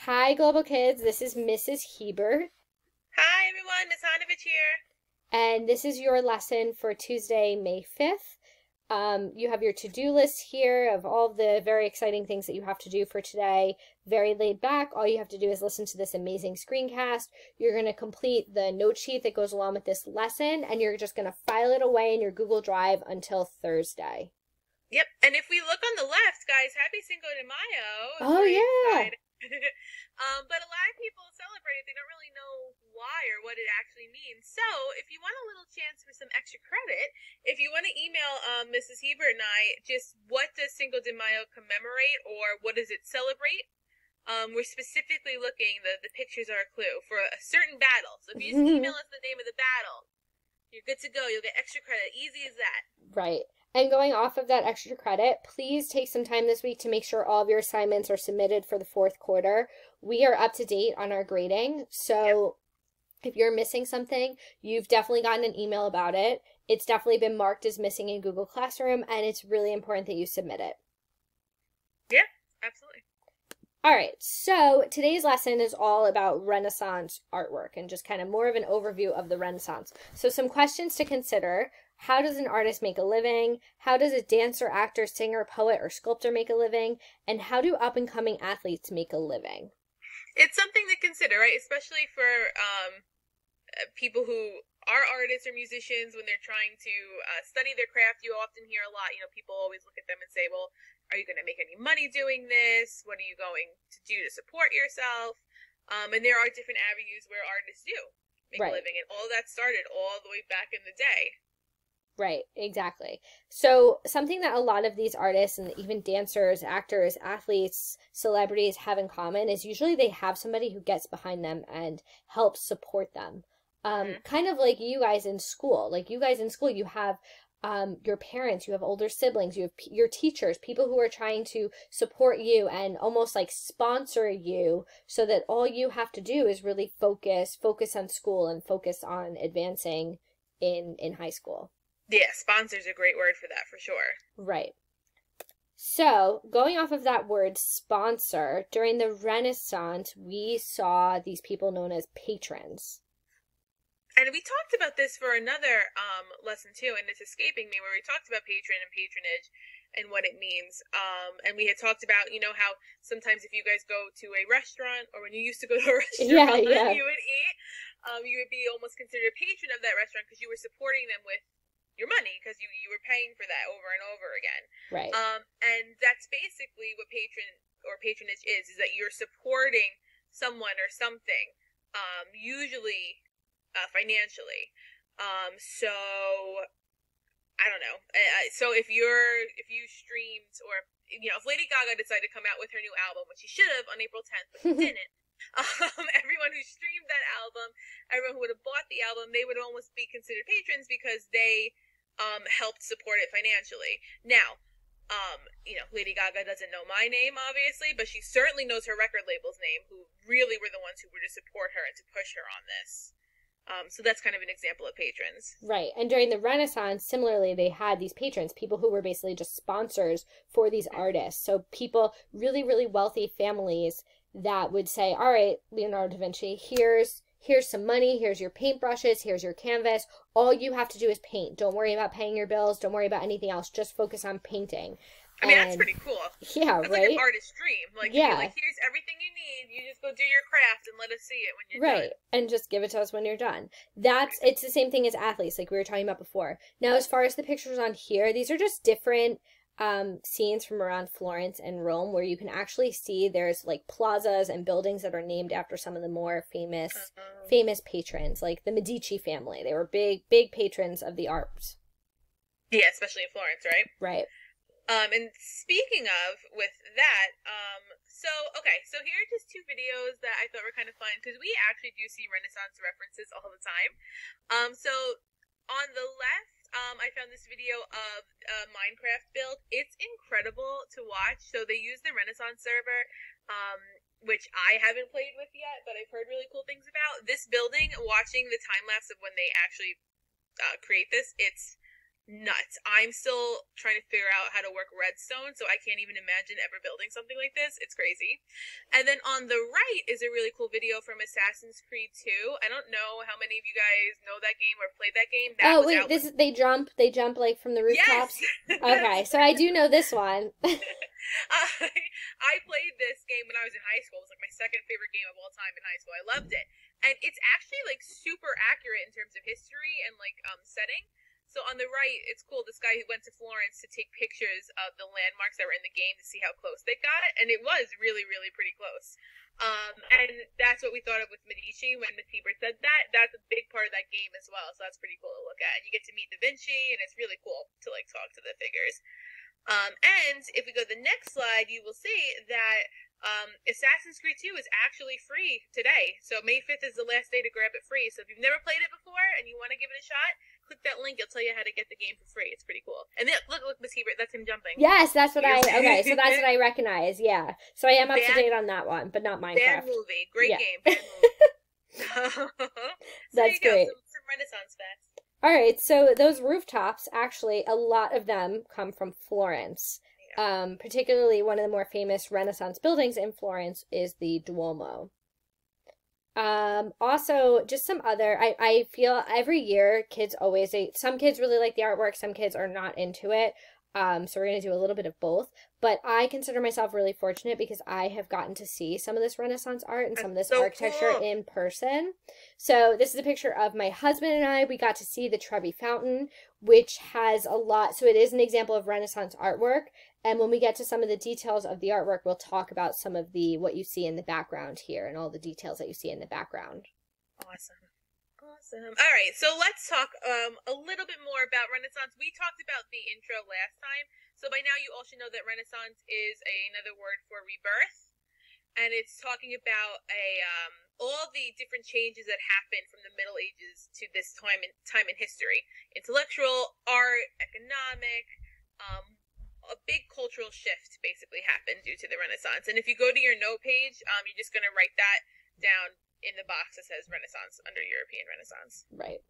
Hi, Global Kids. This is Mrs. Hebert, Hi everyone, Miss Hanovich here. and this is your lesson for Tuesday, May 5th. You have your to-do list here of all the very exciting things that you have to do for today. Very laid back. All you have to do is listen to this amazing screencast. You're going to complete the note sheet that goes along with this lesson, and you're just going to file it away in your Google Drive until Thursday. Yep, and if we look on the left, guys, happy Cinco de Mayo. Oh, Very yeah. excited. But a lot of people celebrate it. They don't really know why or what it actually means. So, if you want a little chance for some extra credit, if you want to email Mrs. Hebert and I, just what does Cinco de Mayo commemorate or what does it celebrate? We're specifically looking, the pictures are a clue, for a certain battle. So if you just email us the name of the battle, you're good to go. You'll get extra credit. Easy as that. Right. And going off of that extra credit, please take some time this week to make sure all of your assignments are submitted for the fourth quarter. We are up to date on our grading. Yep. So if you're missing something, you've definitely gotten an email about it. It's definitely been marked as missing in Google Classroom, and it's really important that you submit it. Yeah, absolutely. All right, so today's lesson is all about Renaissance artwork and just kind of more of an overview of the Renaissance. So some questions to consider. How does an artist make a living? How does a dancer, actor, singer, poet, or sculptor make a living? And how do up-and-coming athletes make a living? It's something to consider, right? Especially for people who are artists or musicians when they're trying to study their craft. You often hear a lot, people always look at them and say, well, are you going to make any money doing this? What are you going to do to support yourself? And there are different avenues where artists do make a Right. living. And all that started all the way back in the day. Right, exactly. So, something that a lot of these artists and even dancers, actors, athletes, celebrities have in common is usually they have somebody who gets behind them and helps support them. Mm-hmm. Kind of like you guys in school. Like you guys in school, you have your parents, you have older siblings, you have your teachers, people who are trying to support you and almost like sponsor you so that all you have to do is really focus on school and focus on advancing in high school. Yeah, sponsor's a great word for that, for sure. Right. So, going off of that word sponsor, during the Renaissance, we saw these people known as patrons. And we talked about this for another lesson too, and it's escaping me, where we talked about patron and patronage and what it means. And we had talked about, how sometimes if you guys go to a restaurant, or when you used to go to a Yeah, restaurant, yeah. you would eat, you would be almost considered a patron of that restaurant because you were supporting them with your money because you were paying for that over and over again. Right. And that's basically what patron or patronage is that you're supporting someone or something, usually financially. So I don't know. So if you streamed, or if Lady Gaga decided to come out with her new album, which she should have on April 10th, but she didn't. Everyone who streamed that album, everyone who would have bought the album, they would almost be considered patrons because they helped support it financially. Now, Lady Gaga doesn't know my name, obviously, but she certainly knows her record label's name, who really were the ones who were to support her and to push her on this. So that's kind of an example of patrons. Right. And during the Renaissance, similarly, they had these patrons, people who were basically just sponsors for these artists. So people, really, really wealthy families that would say, all right, Leonardo da Vinci, here's some money, here's your paintbrushes, here's your canvas. All you have to do is paint. Don't worry about paying your bills, don't worry about anything else. Just focus on painting. I mean, that's pretty cool. Yeah, that's right? like an artist's dream. Like, yeah. Like, here's everything you need. You just go do your craft and let us see it when you're right. done. And just give it to us when you're done. It's the same thing as athletes, like we were talking about before. Now, as far as the pictures on here, these are just different scenes from around Florence and Rome where you can actually see there's like plazas and buildings that are named after some of the more famous patrons, like the Medici family. They were big patrons of the arts. Yeah, especially in Florence, right? Right. And speaking of with that, so here are just two videos that I thought were kind of fun because we actually do see Renaissance references all the time. So on the left, I found this video of a Minecraft build. It's incredible to watch. So they use the Renaissance server, which I haven't played with yet, but I've heard really cool things about. This building, watching the time lapse of when they actually create this, it's nuts. I'm still trying to figure out how to work redstone, so I can't even imagine ever building something like this. It's crazy. And then on the right is a really cool video from Assassin's Creed 2. I don't know how many of you guys know that game or played that game. That Oh was wait, out this is they jump like from the rooftops. Yes. Okay, so I do know this one. I played this game when I was in high school. It was like my second favorite game of all time in high school. I loved it. And it's actually like super accurate in terms of history and like setting. So on the right, it's cool. This guy who went to Florence to take pictures of the landmarks that were in the game to see how close they got, and it was really, really pretty close. And that's what we thought of with Medici when Miss Hebert said that. That's a big part of that game as well, so that's pretty cool to look at. And you get to meet Da Vinci, and it's really cool to like talk to the figures. And if we go to the next slide, you will see that Assassin's Creed 2 is actually free today. So May 5th is the last day to grab it free. So if you've never played it before and you want to give it a shot, click that link. It'll tell you how to get the game for free. It's pretty cool. And then, look, Miss Hebert, that's him jumping. Yes, that's what okay, so that's what I recognize, yeah. So I am up to date on that one, but not Minecraft. Bad movie. Great game. Bad movie. That's great. Some Renaissance facts. All right, so those rooftops, actually, a lot of them come from Florence. Yeah. Particularly one of the more famous Renaissance buildings in Florence is the Duomo. Also, just some other, I feel every year some kids really like the artwork, some kids are not into it. So we're going to do a little bit of both, but I consider myself really fortunate because I have gotten to see some of this Renaissance art and some of this architecture in person. So this is a picture of my husband and I. We got to see the Trevi Fountain, which has a lot, so it is an example of Renaissance artwork. And when we get to some of the details of the artwork, we'll talk about some of what you see in the background here and all the details that you see in the background. Awesome. All right, so let's talk a little bit more about Renaissance. We talked about the intro last time, so by now you all should know that Renaissance is another word for rebirth, and it's talking about all the different changes that happened from the Middle Ages to this time in history. Intellectual, art, economic, a big cultural shift basically happened due to the Renaissance. And if you go to your note page, you're just going to write that down in the box that says Renaissance under European Renaissance. Right.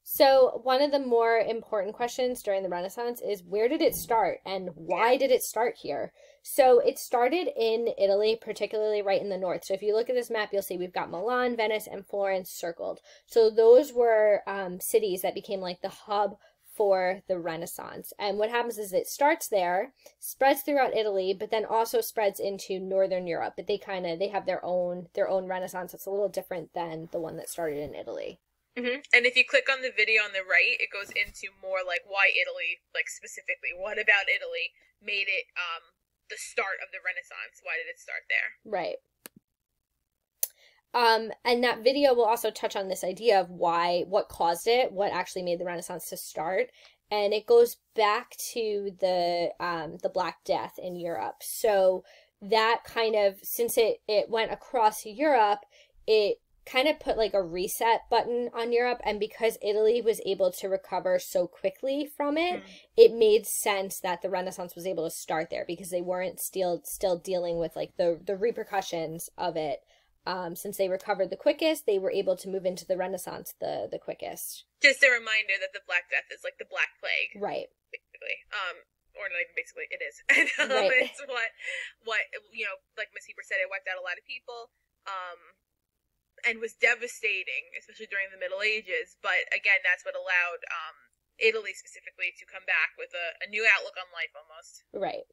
So one of the more important questions during the Renaissance is, where did it start and why did it start here? So it started in Italy, particularly right in the north. So if you look at this map, you'll see we've got Milan, Venice, and Florence circled. So those were cities that became like the hub for the Renaissance. And what happens is it starts there, spreads throughout Italy, but then also spreads into Northern Europe. But they have their own Renaissance. It's a little different than the one that started in Italy. Mm-hmm. And if you click on the video on the right, it goes into more like why Italy, like specifically, what about Italy made it the start of the Renaissance? Why did it start there? Right. And that video will also touch on this idea of what caused it, what actually made the Renaissance to start. And it goes back to the Black Death in Europe. So that kind of, since it went across Europe, it kind of put like a reset button on Europe. And because Italy was able to recover so quickly from it, it made sense that the Renaissance was able to start there because they weren't still dealing with like the repercussions of it. Since they recovered the quickest, they were able to move into the Renaissance the quickest. Just a reminder that the Black Death is like the Black Plague. Right. Basically. Or not even basically, it is. And, right. It's what, you know, like Miss Hebert said, it wiped out a lot of people, and was devastating, especially during the Middle Ages. But again, that's what allowed, Italy specifically to come back with a new outlook on life almost. Right.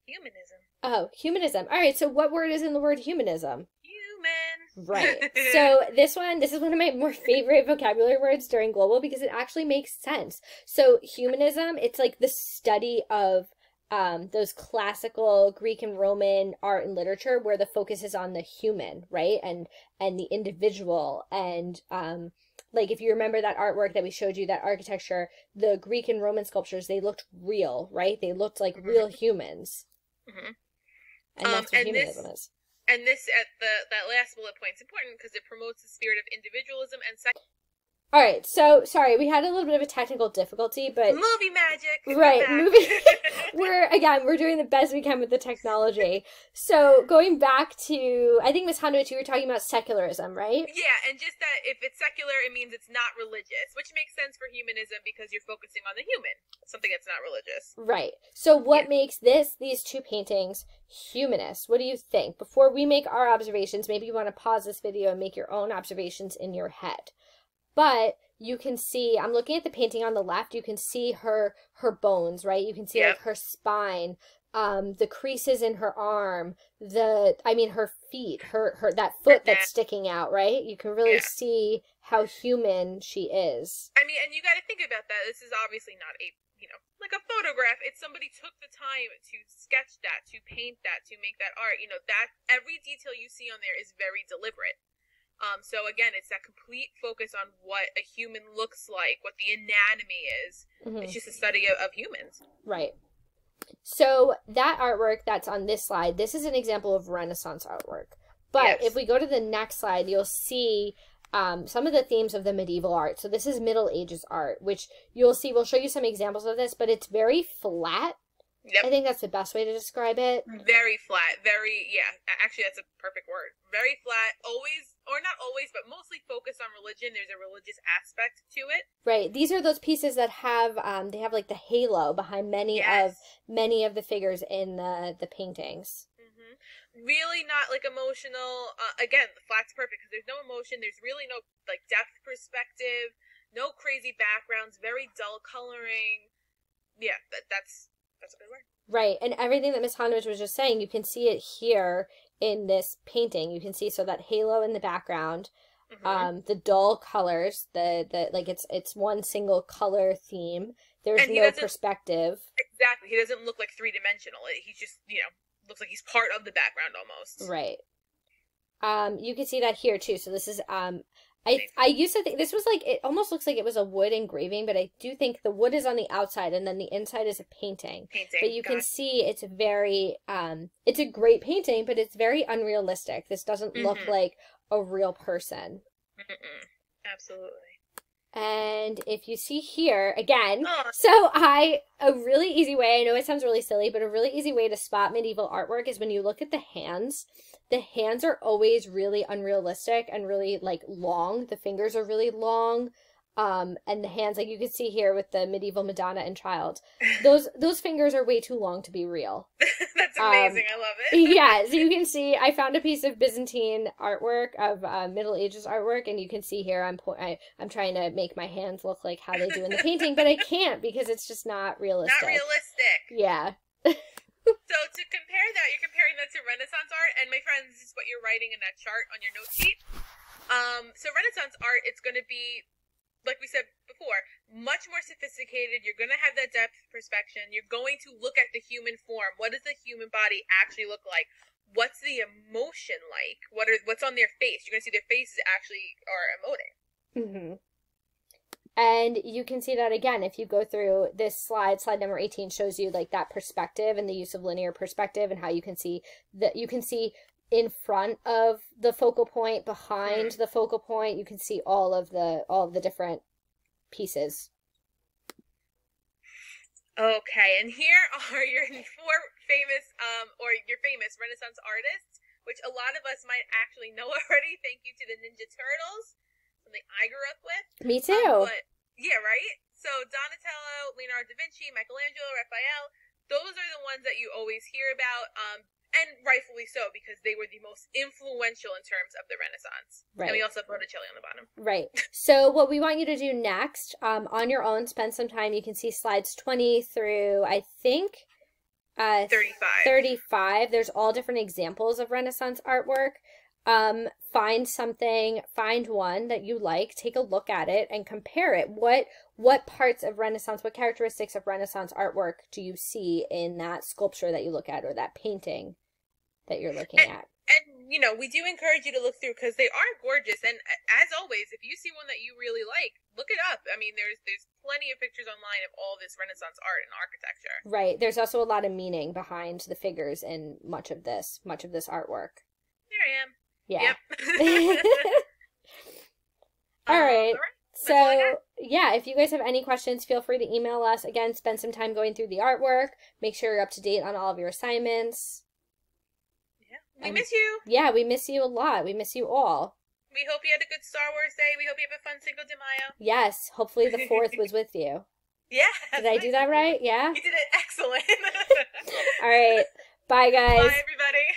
Humanism. Oh, humanism. All right, so what word is in the word humanism? Human. Right. So this is one of my more favorite vocabulary words during Global because it actually makes sense. So humanism, it's like the study of those classical Greek and Roman art and literature where the focus is on the human, right? And the individual. And like if you remember that artwork that we showed you, that architecture, the Greek and Roman sculptures, they looked real, right? They looked like real humans. Mm-hmm. And that's what humanism is. And this, at that last bullet point, is important because it promotes the spirit of individualism and All right, so sorry, we had a little bit of a technical difficulty, but movie magic. right, movie. we're doing the best we can with the technology. So going back to, I think Ms. Hanovich, you were talking about secularism, right? Yeah, and just that if it's secular, it means it's not religious, which makes sense for humanism because you're focusing on the human, something that's not religious. Right. So what makes these two paintings humanist? What do you think? Before we make our observations, maybe you want to pause this video and make your own observations in your head. But you can see, I'm looking at the painting on the left, you can see her bones, right? You can see like her spine, the creases in her arm, her feet, her that foot that's sticking out, right? You can really see how human she is. I mean, and you got to think about that. This is obviously not a, like a photograph. It's somebody took the time to sketch that, to paint that, to make that art. That every detail you see on there is very deliberate. So again, it's that complete focus on what a human looks like, what the anatomy is. Mm-hmm. It's just a study of humans. Right. So that artwork that's on this slide, this is an example of Renaissance artwork. But if we go to the next slide, you'll see some of the themes of the medieval art. So this is Middle Ages art, which you'll see, we'll show you some examples of this, but it's very flat. Yep. I think that's the best way to describe it. Very flat. Actually, that's a perfect word. Very flat. Always, or not always, but mostly focused on religion. There's a religious aspect to it. Right. These are those pieces that have, they have like the halo behind many of the figures in the paintings. Mm-hmm. Really not like emotional. Again, the flat's perfect because there's no emotion. There's really no like depth perspective. No crazy backgrounds. Very dull coloring. Yeah, that's a good word. Right, and everything that Ms. Hanovich was just saying, you can see it here in this painting. You can see that halo in the background, the dull colors, the like it's one single color theme. There's no perspective. Exactly, he doesn't look like three-dimensional. He's just looks like he's part of the background almost. Right. You can see that here too. So this is I used to think this was like, it almost looks like it was a wood engraving, but I do think the wood is on the outside and then the inside is a painting. But you can see it's very, it's a great painting, but it's very unrealistic. This doesn't look like a real person. Absolutely. And if you see here, again, a really easy way, I know it sounds really silly, but a really easy way to spot medieval artwork is when you look at the hands. The hands are always really unrealistic and really, like, long. The fingers are really long. And the hands, like you can see here with the medieval Madonna and Child, those fingers are way too long to be real. That's amazing. I love it. Yeah, so you can see, I found a piece of Byzantine artwork, of Middle Ages artwork, and you can see here I'm trying to make my hands look like how they do in the painting, but I can't because it's just not realistic. Not realistic. Yeah. So to compare that, you're comparing that to Renaissance art, and my friends, this is what you're writing in that chart on your note sheet. So Renaissance art, it's going to be, like we said before, much more sophisticated. You're going to have that depth perception. You're going to look at the human form. What does the human body actually look like? What's the emotion like? What's on their face? You're going to see their faces actually are emoting. Mm-hmm. And you can see that again if you go through this slide number 18 shows you like that perspective and the use of linear perspective and how you can see in front of the focal point, behind the focal point. You can see all of the different pieces. Okay, and here are your four famous your famous Renaissance artists, which a lot of us might actually know already. Thank you to the Ninja Turtles, something I grew up with. Me too. Yeah, right? So Donatello, Leonardo da Vinci, Michelangelo, Raphael, those are the ones that you always hear about, and rightfully so, because they were the most influential in terms of the Renaissance. Right. And we also have Botticelli on the bottom. Right. So what we want you to do next, on your own, spend some time. You can see slides 20 through, I think, 35. There's all different examples of Renaissance artwork. Find one that you like, take a look at it and compare it. What parts of Renaissance, what characteristics of Renaissance artwork do you see in that sculpture that you look at or that painting that you're looking at? And, we do encourage you to look through because they are gorgeous. And as always, if you see one that you really like, look it up. I mean, there's plenty of pictures online of all this Renaissance art and architecture. Right. There's also a lot of meaning behind the figures in much of this artwork. There I am. Yeah. Yep. All right. That's all I got. So, yeah, if you guys have any questions, feel free to email us. Again, spend some time going through the artwork. Make sure you're up to date on all of your assignments. Yeah. We miss you. Yeah, we miss you a lot. We miss you all. We hope you had a good Star Wars day. We hope you have a fun Cinco de Mayo. Yes, hopefully the 4th was with you. Yeah. Did I do that right? Yeah? You did it excellent. All right. Bye, guys. Bye, everybody.